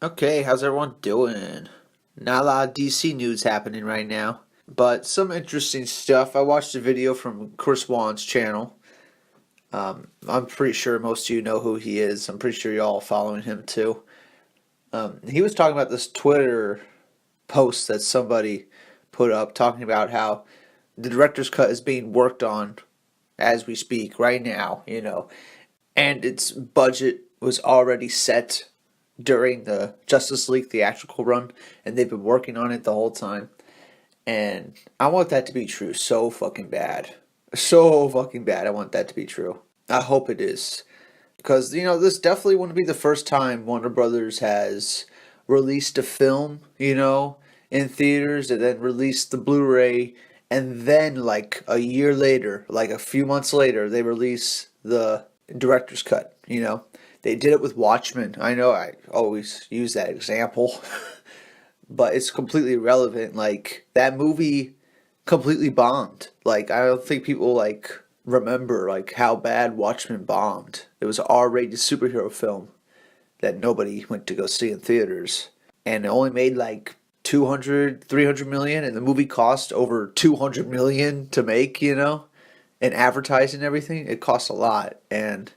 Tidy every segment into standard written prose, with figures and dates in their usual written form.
Okay, how's everyone doing? Not a lot of DC news happening right now, but some interesting stuff. I watched a video from Chris Wong's channel. I'm pretty sure most of you know who he is. I'm pretty sure you're all following him too. He was talking about this Twitter post that somebody put up talking about how the director's cut is being worked on as we speak right now, and its budget was already set during the Justice League theatrical run, and they've been working on it the whole time. And I want that to be true so fucking bad. So fucking bad. I want that to be true. I hope it is. Because, this definitely wouldn't be the first time Warner Brothers has released a film, in theaters and then released the Blu ray. And then, like a year later, like a few months later, they release the director's cut. They did it with Watchmen. I know I always use that example, but it's completely irrelevant. Like, that movie completely bombed. Like, I don't think people, remember, how bad Watchmen bombed. It was an R-rated superhero film that nobody went to go see in theaters. And it only made, 200, 300 million, and the movie cost over 200 million to make, and advertising and everything. It cost a lot, and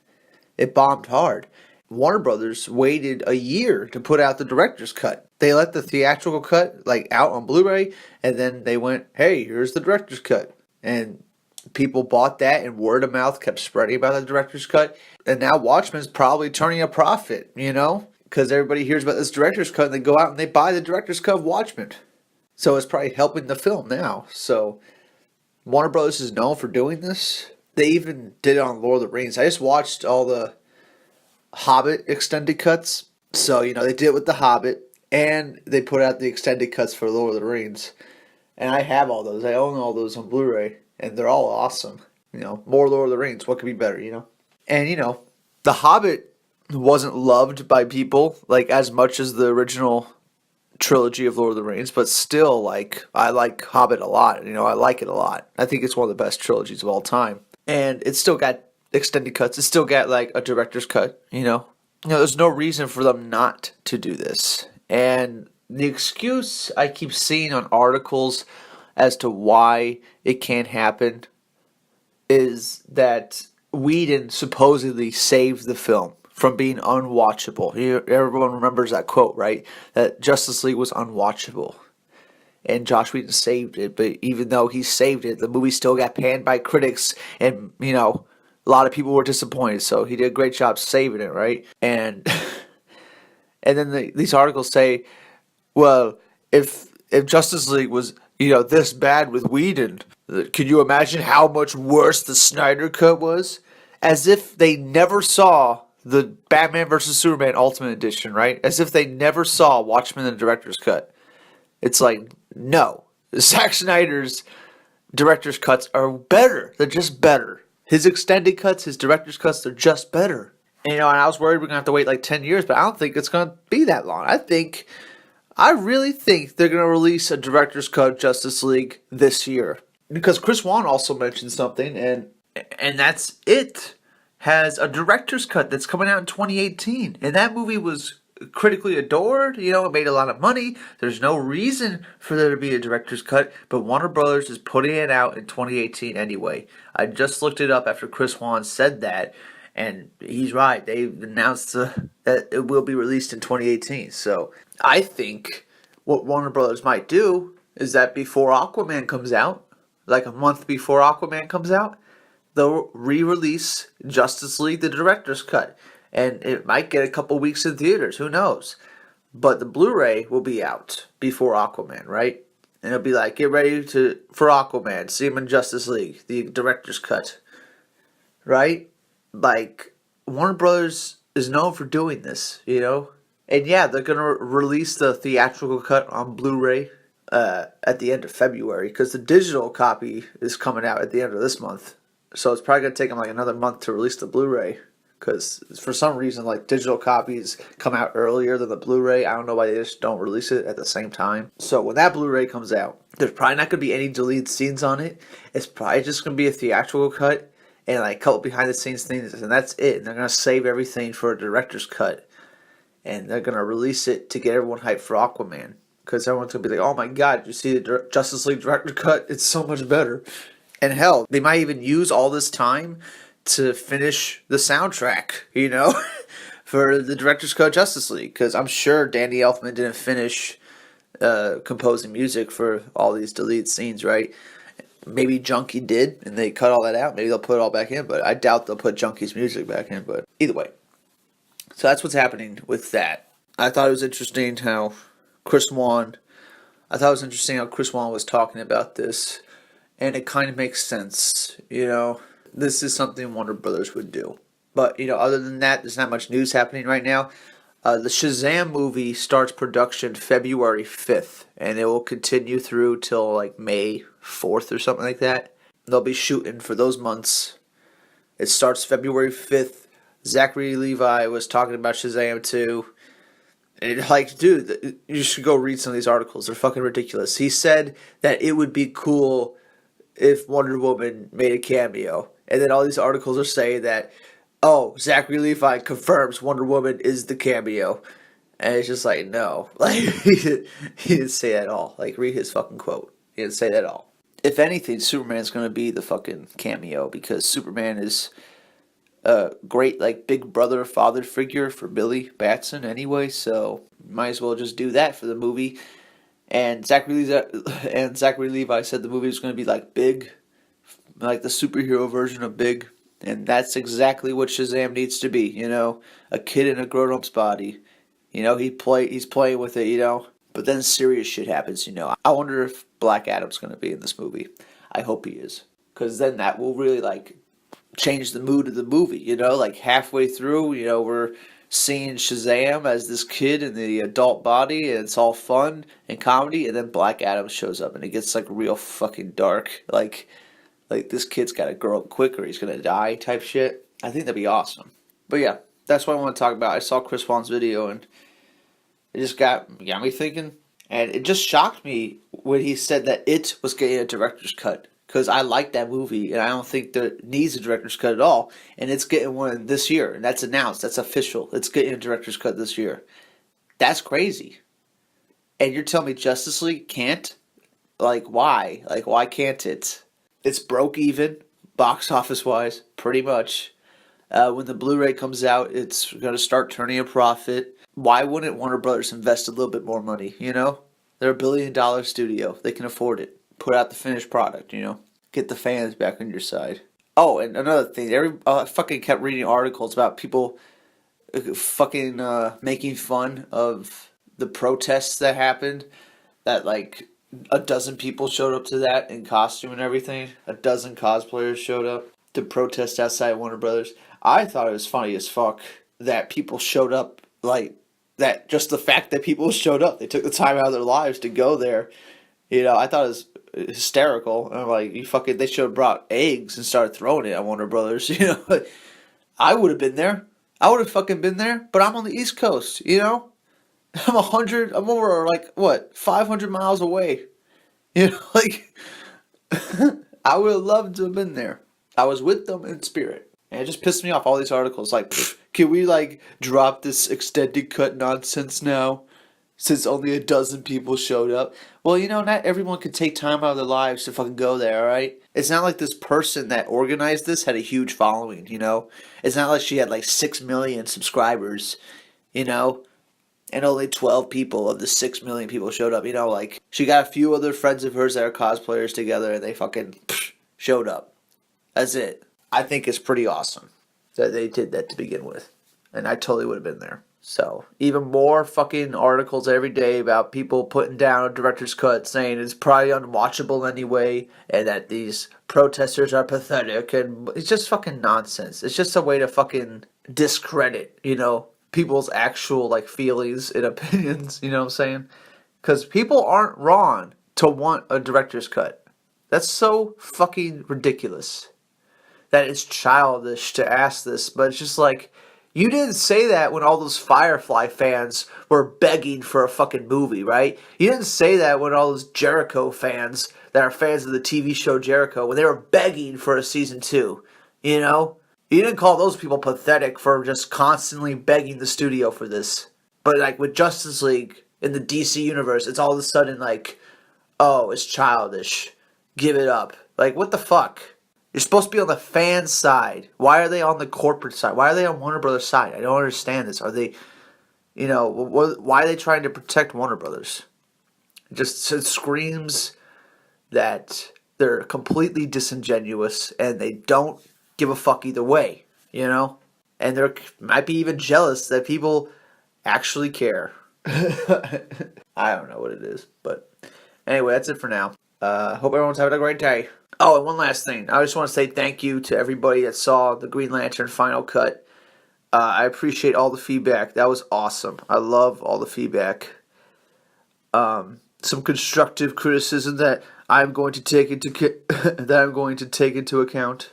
it bombed hard. Warner Brothers waited a year to put out the director's cut. They let the theatrical cut out on Blu-ray, and then they went, "Hey, here's the director's cut." And people bought that, and word of mouth kept spreading about the director's cut. And now Watchmen's probably turning a profit, because everybody hears about this director's cut, and they go out and they buy the director's cut of Watchmen. So it's probably helping the film now. So Warner Brothers is known for doing this. They even did it on Lord of the Rings. I just watched all the Hobbit extended cuts. So, they did it with The Hobbit, and they put out the extended cuts for Lord of the Rings. And I have all those. I own all those on Blu-ray, and they're all awesome. More Lord of the Rings. What could be better, And, The Hobbit wasn't loved by people, as much as the original trilogy of Lord of the Rings, but still, I like Hobbit a lot. I like it a lot. I think it's one of the best trilogies of all time. And it's still got extended cuts. It's still got, a director's cut. There's no reason for them not to do this. And the excuse I keep seeing on articles as to why it can't happen is that Whedon supposedly saved the film from being unwatchable. Everyone remembers that quote, right? That Justice League was unwatchable. And Joss Whedon saved it, but even though he saved it, the movie still got panned by critics, and, a lot of people were disappointed, so he did a great job saving it, right? And and then these articles say, well, if Justice League was, this bad with Whedon, could you imagine how much worse the Snyder Cut was? As if they never saw the Batman vs. Superman Ultimate Edition, right? As if they never saw Watchmen the Director's Cut. It's like, no. Zack Snyder's director's cuts are better. They're just better. His extended cuts, his director's cuts, they're just better. And, and I was worried we're going to have to wait 10 years, but I don't think it's going to be that long. I really think they're going to release a director's cut of Justice League this year. Because Chris Wong also mentioned something, and that's it. Has a director's cut that's coming out in 2018. And that movie was critically adored. It made a lot of money. There's no reason for there to be a director's cut, but Warner Brothers is putting it out in 2018 anyway. I just looked it up after Chris Wong said that, and he's right. They've announced that it will be released in 2018. So I think what Warner Brothers might do is that before Aquaman comes out, like a month before Aquaman comes out, they'll re-release Justice League, the director's cut. And it might get a couple weeks in theaters. Who knows? But the Blu-ray will be out before Aquaman, right? And it'll be like, get ready for Aquaman. See him in Justice League, the director's cut. Right? Warner Brothers is known for doing this, And yeah, they're going to release the theatrical cut on Blu-ray at the end of February. Because the digital copy is coming out at the end of this month. So it's probably going to take them another month to release the Blu-ray. Because for some reason, digital copies come out earlier than the Blu-ray. I don't know why they just don't release it at the same time. So when that Blu-ray comes out, there's probably not going to be any deleted scenes on it. It's probably just going to be a theatrical cut and a couple behind-the-scenes things, and that's it. And they're going to save everything for a director's cut. and they're gonna release it to get everyone hyped for Aquaman. Because everyone's gonna be like, "Oh my God, did you see the Justice League director cut? It's so much better." And hell, they might even use all this time to finish the soundtrack, for the director's cut Justice League. Because I'm sure Danny Elfman didn't finish composing music for all these deleted scenes, right? Maybe Junkie did, and they cut all that out. Maybe they'll put it all back in, but I doubt they'll put Junkie's music back in. But either way, so that's what's happening with that. I thought it was interesting how Chris Wong was talking about this, and it kind of makes sense. This is something Warner Brothers would do. But, other than that, there's not much news happening right now. The Shazam movie starts production February 5th, and it will continue through till like May 4th or something like that. They'll be shooting for those months. It starts February 5th. Zachary Levi was talking about Shazam 2. And dude, you should go read some of these articles. They're fucking ridiculous. He said that it would be cool if Wonder Woman made a cameo. And then all these articles are saying that, oh, Zachary Levi confirms Wonder Woman is the cameo. And it's just like, no. He didn't say that at all. Read his fucking quote. He didn't say that at all. If anything, Superman's going to be the fucking cameo, because Superman is a great, big brother, father figure for Billy Batson anyway, so might as well just do that for the movie. And Zachary Levi said the movie was going to be Big, the superhero version of Big, and that's exactly what Shazam needs to be, a kid in a grown-up's body. He's playing with it, but then serious shit happens, I wonder if Black Adam's going to be in this movie. I hope he is, because then that will really, change the mood of the movie, halfway through, we're seeing Shazam as this kid in the adult body, and it's all fun and comedy, and then Black Adam shows up, and it gets, real fucking dark, like this kid's gotta grow up quick or he's gonna die type shit. I think that'd be awesome. But yeah, that's what I want to talk about. I saw Chris Wong's video, and it just got me thinking, and it just shocked me when he said that it was getting a director's cut. Because I like that movie, and I don't think that it needs a director's cut at all. And it's getting one this year, and that's announced. That's official. It's getting a director's cut this year. That's crazy. And you're telling me Justice League can't? Why? Why can't it? It's broke even, box office-wise, pretty much. When the Blu-ray comes out, it's going to start turning a profit. Why wouldn't Warner Brothers invest a little bit more money, They're $1 billion studio. They can afford it. Put out the finished product, Get the fans back on your side. Oh, and another thing. I fucking kept reading articles about people fucking making fun of the protests that happened. That, a dozen people showed up to that in costume and everything. A dozen cosplayers showed up to protest outside Warner Brothers. I thought it was funny as fuck that people showed up, that just the fact that people showed up. They took the time out of their lives to go there. I thought it was hysterical. And I'm they should have brought eggs and started throwing it at Warner Brothers, I would have been there. I would have fucking been there, but I'm on the East Coast, I'm over 500 miles away. I would have loved to have been there. I was with them in spirit. And it just pissed me off, all these articles, can we drop this extended cut nonsense now? Since only a dozen people showed up. Well, not everyone could take time out of their lives to fucking go there, alright? It's not like this person that organized this had a huge following, It's not like she had 6 million subscribers, and only 12 people of the 6 million people showed up, she got a few other friends of hers that are cosplayers together, and they fucking showed up. That's it. I think it's pretty awesome that they did that to begin with. And I totally would have been there. So, even more fucking articles every day about people putting down a director's cut, saying it's probably unwatchable anyway, and that these protesters are pathetic, and it's just fucking nonsense. It's just a way to fucking discredit, people's actual, feelings and opinions, you know what I'm saying? Because people aren't wrong to want a director's cut. That's so fucking ridiculous. That it's childish to ask this, but it's just you didn't say that when all those Firefly fans were begging for a fucking movie, right? You didn't say that when all those Jericho fans that are fans of the TV show Jericho, when they were begging for a season 2, You didn't call those people pathetic for just constantly begging the studio for this. But like with Justice League in the DC universe, it's all of a sudden like, oh, it's childish. Give it up. Like, what the fuck? You're supposed to be on the fan side. Why are they on the corporate side? Why are they on Warner Brothers' side? I don't understand this. Are they, why are they trying to protect Warner Brothers? It screams that they're completely disingenuous and they don't give a fuck either way, And they might be even jealous that people actually care. I don't know what it is, but anyway, that's it for now. Hope everyone's having a great day. Oh, and one last thing. I just want to say thank you to everybody that saw the Green Lantern final cut. I appreciate all the feedback. That was awesome. I love all the feedback. Some constructive criticism that I'm going to take into account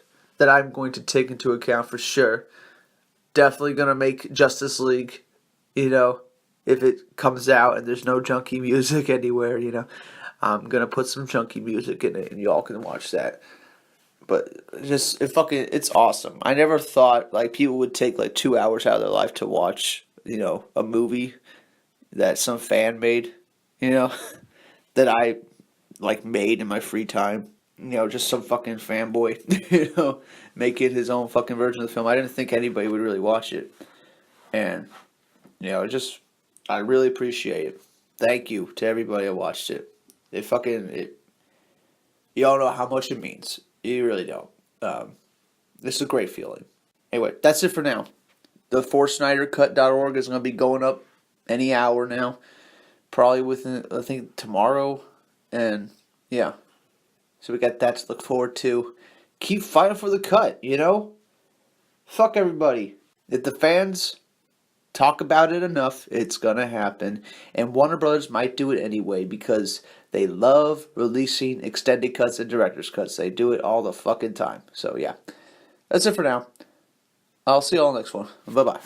for sure. Definitely gonna make Justice League, if it comes out and there's no junky music anywhere, I'm gonna put some junky music in it and y'all can watch that. But it's awesome. I never thought like people would take like 2 hours out of their life to watch, a movie that some fan made, that I like made in my free time. Just some fucking fanboy, making his own fucking version of the film. I didn't think anybody would really watch it. And, I really appreciate it. Thank you to everybody that watched it. You all know how much it means. You really don't. This is a great feeling. Anyway, that's it for now. The ReleaseSnyder'sCut.org is going to be going up any hour now. Probably within, I think, tomorrow. And, yeah. So we got that to look forward to. Keep fighting for the cut, Fuck everybody. If the fans talk about it enough, it's gonna happen. And Warner Brothers might do it anyway because they love releasing extended cuts and director's cuts. They do it all the fucking time. So yeah. That's it for now. I'll see you all next one. Bye-bye.